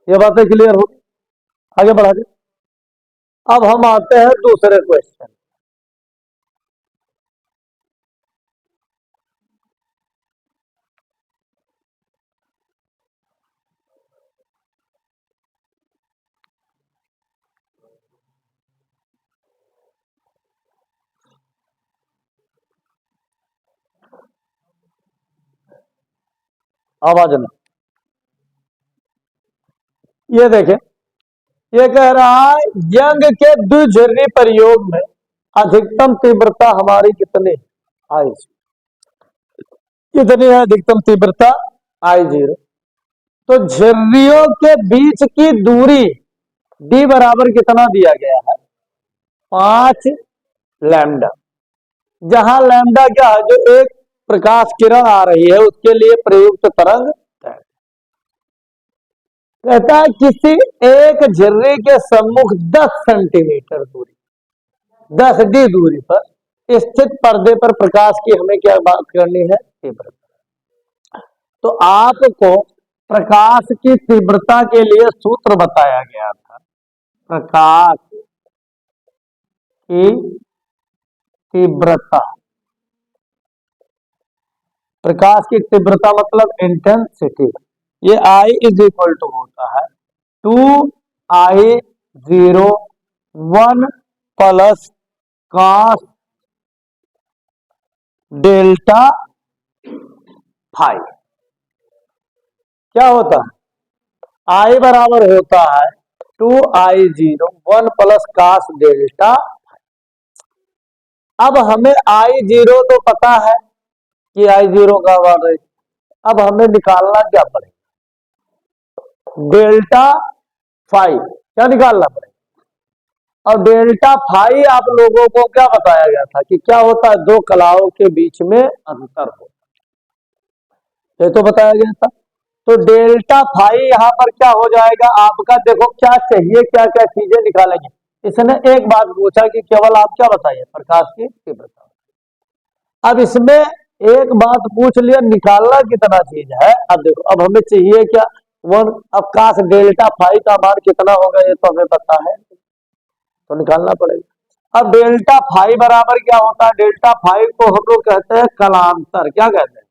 ये बातें क्लियर हो, आगे बढ़ा दे। अब हम आते हैं दूसरे क्वेश्चन। आवाज ना, ये देखें, ये कह रहा है यंग के द्विध्रुवीय प्रयोग में अधिकतम तीव्रता हमारी कितनी, आई, कितनी है अधिकतम तीव्रता, I0। तो झिर्रियों के बीच की दूरी d बराबर कितना दिया गया है, 5 लैम्डा। जहां लैम्डा क्या है, जो एक प्रकाश किरण आ रही है उसके लिए प्रयुक्त तरंग। कहता है किसी एक झिर्री के सम्मुख 10 सेंटीमीटर दूरी, 10d दूरी पर स्थित पर्दे पर प्रकाश की हमें क्या बात करनी है, तीव्रता। तो आपको प्रकाश की तीव्रता के लिए सूत्र बताया गया था, प्रकाश की तीव्रता, प्रकाश की तीव्रता मतलब इंटेंसिटी, ये I इज इक्वल टू होता है 2I01 plus cos delta phi. क्या होता है, I बराबर होता है 2I01 प्लस कॉस डेल्टा। अब हमें I0 तो पता है कि I0 का वैल्यू, अब हमें निकालना क्या पड़ेगा, डेल्टा फाई, क्या निकालना पड़ेगा। और डेल्टा फाई आप लोगों को क्या बताया गया था कि क्या होता है, दो कलाओं के बीच में अंतर होता है, ये तो बताया गया था। तो डेल्टा फाई यहां पर क्या हो जाएगा आपका, देखो क्या चाहिए, क्या क्या चीजें निकालेंगे। इसने एक बात पूछा कि केवल आप क्या बताइए, प्रकाश की तीव्रता। अब इसमें एक बात पूछ लिया, निकालना कितना चीज है। अब देखो, अब हमें चाहिए क्या, वन। अब काश डेल्टा फाई का मान कितना होगा ये तो हमें पता है, तो निकालना पड़ेगा। अब डेल्टा फाई बराबर क्या होता है, डेल्टा फाई को हम लोग कहते हैं कलांतर, क्या कहते हैं।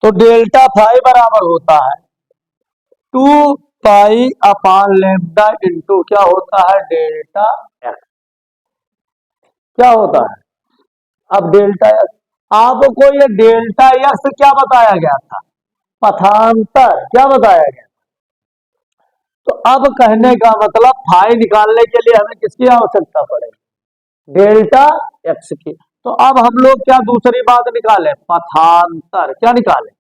तो डेल्टा फाई बराबर होता है 2 पाई लैम्डा इंटू क्या होता है, डेल्टा एक्स। क्या होता है, अब डेल्टा एक्स, आपको ये डेल्टा एक्स क्या बताया गया था, पथांतर, क्या बताया गया। तो अब कहने का मतलब फाई निकालने के लिए हमें किसकी आवश्यकता पड़ेगी, डेल्टा एक्स की। तो अब हम लोग क्या दूसरी बात निकालें, पथांतर, क्या निकालें।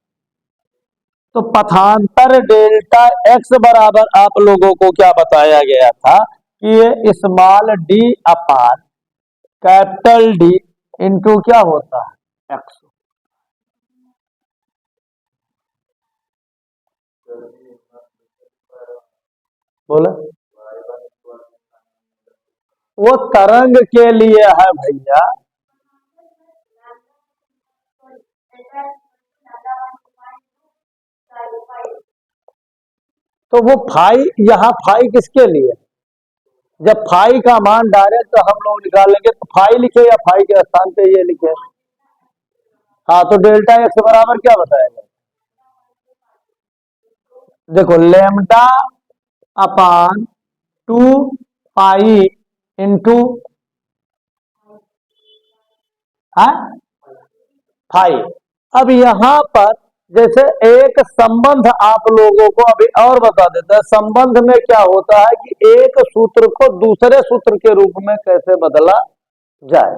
तो पथांतर डेल्टा एक्स बराबर आप लोगों को क्या बताया गया था कि ये स्मॉल डी अपान कैपिटल डी इंटू क्या होता है, एक्स। बोले वो तरंग के लिए है भैया, तो वो फाई, यहाँ फाई किसके लिए, जब फाई का मान डायरेक्ट तो हम लोग निकालेंगे तो फाई लिखे या फाई के स्थान पे ये लिखे। हाँ, तो डेल्टा एक्स बराबर क्या बताएगा, देखो लेमडा अपान 2 इंटू फाई। अब यहां पर जैसे एक संबंध आप लोगों को अभी और बता देता है, संबंध में क्या होता है कि एक सूत्र को दूसरे सूत्र के रूप में कैसे बदला जाए,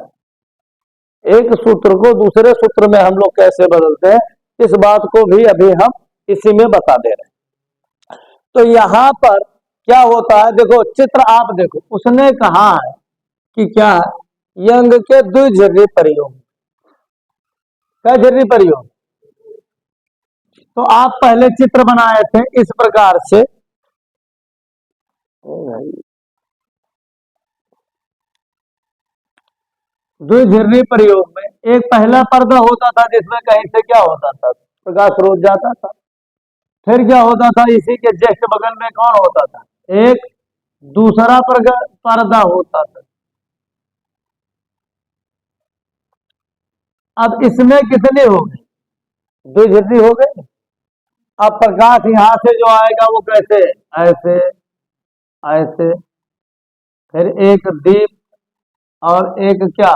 एक सूत्र को दूसरे सूत्र में हम लोग कैसे बदलते हैं, इस बात को भी अभी हम इसी में बता दे रहे हैं। तो यहां पर क्या होता है, देखो चित्र आप देखो, उसने कहा है कि क्या यंग के द्विध्रुवीय प्रयोग, क्या ध्रुवीय प्रयोग। तो आप पहले चित्र बनाए थे इस प्रकार से, द्विध्रुवीय प्रयोग में एक पहला पर्दा होता था जिसमें कहीं से क्या होता था, प्रकाश रोज जाता था। फिर क्या होता था, इसी के जस्ट बगल में कौन होता था, एक दूसरा पर्दा होता था। अब इसमें कितने हो गए, दो झिर्री हो गए। अब प्रकाश यहां से जो आएगा वो कैसे, ऐसे ऐसे, फिर एक दीप और एक क्या,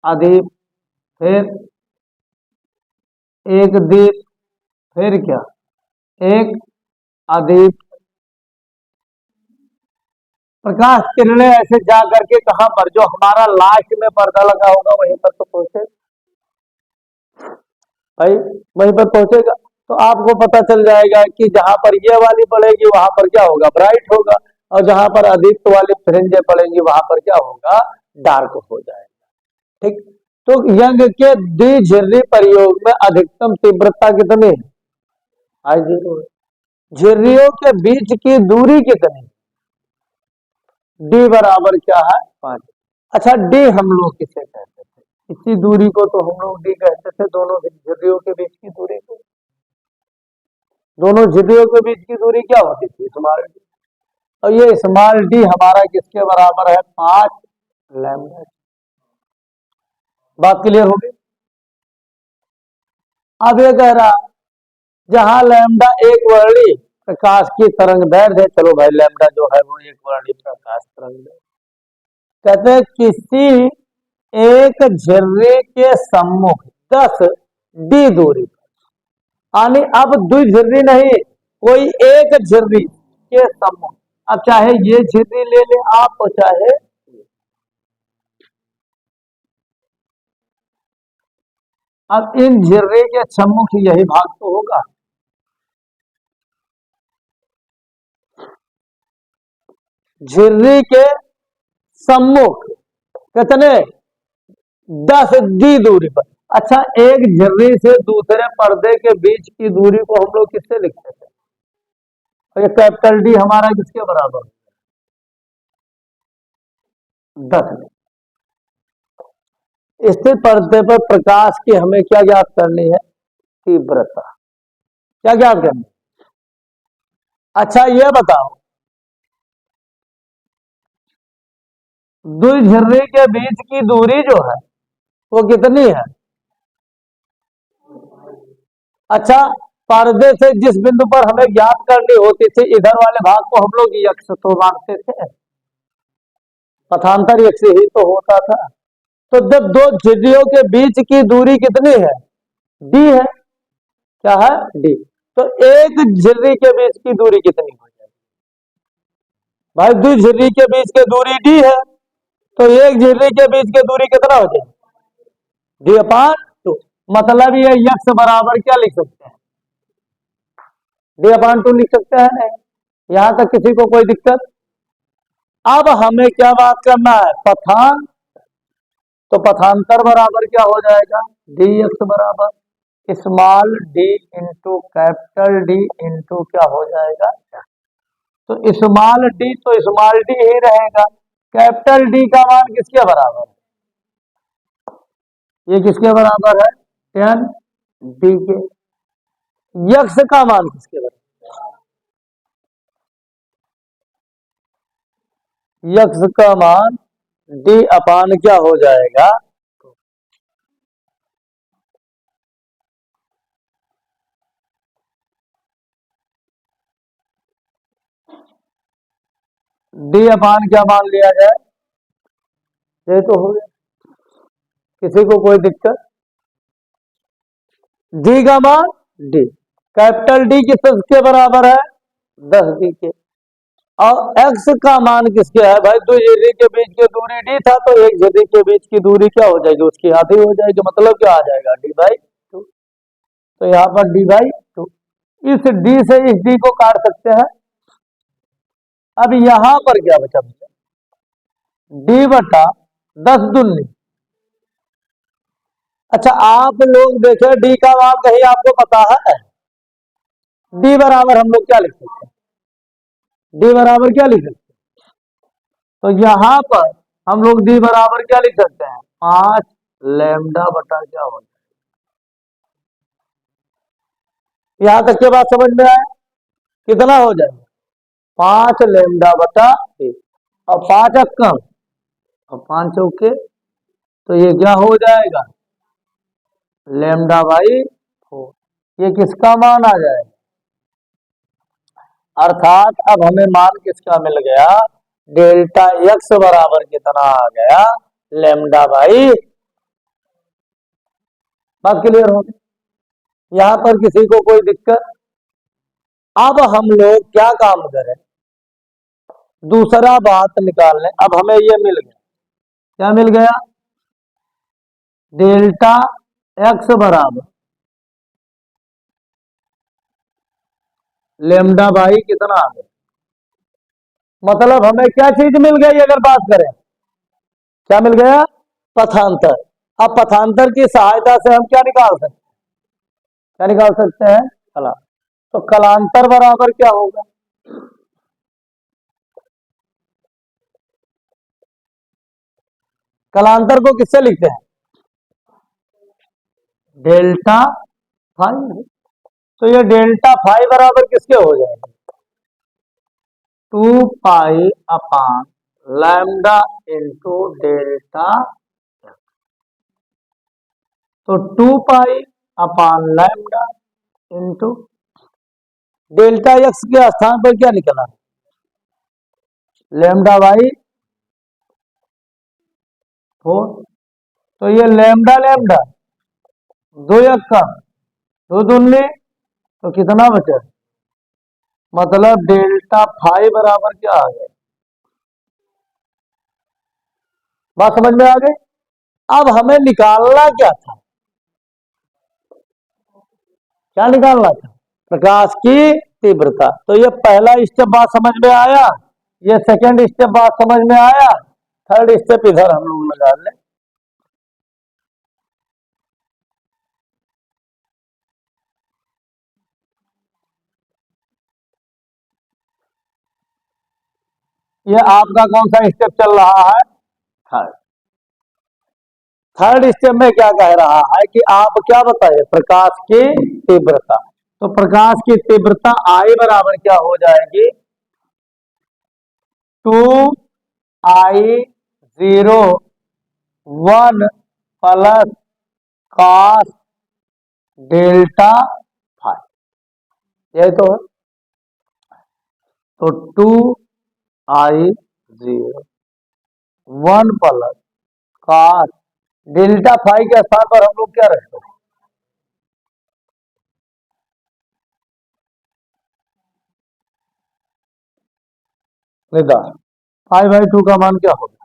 अदीप, फिर एक दीप, फिर क्या, एक अदीप। प्रकाश किरणें ऐसे जा करके कहां पर, जो हमारा लास्ट में पर्दा लगा होगा वहीं पर तो पहुंचे भाई, वहीं पर पहुंचेगा। तो आपको पता चल जाएगा कि जहां पर ये वाली पड़ेगी वहां पर क्या होगा, ब्राइट होगा, और जहां पर अधिक वाली फ्रिंजें पड़ेंगी वहां पर क्या होगा, डार्क हो जाएगा। ठीक। तो यंग के द्विझिर्री प्रयोग में अधिकतम तीव्रता कितनी है, आई जीरो। झिर्रियों के बीच की दूरी कितनी, डी बराबर क्या है, 5। अच्छा, डी हम लोग किसे कहते थे, इसी दूरी को तो हम लोग डी कहते थे, दोनों झिर्रियों के बीच की दूरी को। दोनों झिर्रियों के बीच की दूरी क्या होती थी, स्मॉल डी। और ये स्मॉल डी हमारा किसके बराबर है, 5 लैम्डा। बात क्लियर हो गई। अब ये कह रहा, जहां लैम्डा एक वर्णी प्रकाश की तरंग दैर्घ्य है, चलो भाई लैम्डा जो है वो एक वर्णी प्रकाश तरंग दैर्घ्य, कहते हैं किसी एक झिर्री के सम्मुख 10 डी दूरी, यानी अब द्विझिर्री नहीं, कोई एक झिर्री के सम्मुख। अब चाहे ये झिर्री ले ले आप, तो चाहे, अब इन झिर्री के सम्मुख यही भाग तो होगा। झिर्री के सम्मुख कितने, 10 डी दूरी पर। अच्छा, एक झिर्री से दूसरे पर्दे के बीच की दूरी को हम लोग किससे लिखते थे, तो ये कैपिटल डी हमारा किसके बराबर, 10। स्थिर पर्दे पर प्रकाश की हमें क्या ज्ञात करनी है, तीव्रता, क्या ज्ञात करनी। अच्छा ये बताओ, द्विझिर्री के बीच की दूरी जो है वो कितनी है। अच्छा, पर्दे से जिस बिंदु पर हमें ज्ञात करनी होती थी, इधर वाले भाग को हम लोग यक्ष तो मानते थे, पथांतर यक्ष ही तो होता था। तो जब दो झिर्रियों के बीच की दूरी कितनी है, डी है, क्या है, डी। तो एक झिर्री के बीच की दूरी कितनी हो जाएगी भाई, द्विझिर्री के बीच की दूरी डी है, तो एक झिर्री के बीच की दूरी कितना हो जाएगी, डी अपान 2। मतलब ये यक्ष बराबर क्या लिख सकते हैं, डी अपान 2 लिख सकते हैं, नहीं यहां तक किसी को कोई दिक्कत। अब हमें क्या बात करना है, पथान, तो पथांतर बराबर क्या हो जाएगा, डी एक्स बराबर small D into capital D into क्या हो जाएगा, तो स्मॉल डी तो स्मॉल डी ही रहेगा। कैपिटल डी का मान किसके बराबर है, ये किसके बराबर है, 10 डी के। यक्ष का मान किसके बराबर, यक्ष का मान डी अपान क्या हो जाएगा, डी अपान क्या मान लिया जाए, ये तो हो गया, किसी को कोई दिक्कत। डी का मान डी, कैपिटल डी किसके बराबर है, 10 डी के। और एक्स का मान किसके है भाई, दो झिर्री के बीच की दूरी डी था, तो एक झिर्री के बीच की दूरी क्या हो जाएगी, उसकी आधी हो जाएगी, मतलब क्या आ जाएगा, डी बाई 2। तो यहाँ पर डी बाई 2, इस डी से इस डी को काट सकते हैं। अब यहां पर क्या बचा, डी बटा 10 दूनी। अच्छा, आप लोग देखें डी का मान कहीं आपको पता है, डी बराबर हम लोग क्या लिख सकते हैं, डी बराबर क्या लिख सकते हैं, तो यहां पर हम लोग डी बराबर क्या लिख सकते हैं, 5 लैम्डा बटा क्या हो, यहां तक के बात समझ में आए? कितना हो जाएगा? 5 लैम्डा बटा 1 और 5 कम और 5 चौके, तो ये क्या हो जाएगा? Lambda by 4। ये किसका मान आ जाएगा? अर्थात अब हमें मान किसका मिल गया? डेल्टा एक्स बराबर कितना आ गया? Lambda by. बात क्लियर हो गई? यहां पर किसी को कोई दिक्कत? अब हम लोग क्या काम करें? दूसरा बात निकाल लें। अब हमें ये मिल गया, क्या मिल गया? डेल्टा एक्स बराबर लेमडा बाई कितना आ गया? मतलब हमें क्या चीज मिल गई? अगर बात करें, क्या मिल गया? पथांतर। अब पथांतर की सहायता से हम क्या निकाल सकते हैं? क्या निकाल सकते हैं? कला। तो कलांतर बराबर क्या होगा? कलांतर को किससे लिखते हैं? Delta phi. तो ये डेल्टा फाई बराबर किसके हो जाएगा? 2 pi upon lambda into delta. तो 2 pi upon lambda into delta x के स्थान पर क्या निकला? Lambda by 4। तो ये लैम्डा लैम्डा 2 एक का 2 दूनी, तो कितना बचे? मतलब डेल्टा फाई बराबर क्या आ गया? बात समझ में आ गई? अब हमें निकालना क्या था? क्या निकालना था? प्रकाश की तीव्रता। तो ये पहला स्टेप बात समझ में आया, ये सेकंड स्टेप बात समझ में आया, थर्ड स्टेप इधर हम लोग लगा लें। ये आपका कौन सा स्टेप चल रहा है? थर्ड। थर्ड स्टेप में क्या कह रहा है कि आप क्या बताइए? प्रकाश की तीव्रता। तो प्रकाश की तीव्रता आई बराबर क्या हो जाएगी? 2I01 plus cos delta phi. यही तो है। तो 2I01 plus cos delta phi के स्थान पर हम लोग क्या रखते हैं? निदान पाई बाई 2 का मान क्या होगा?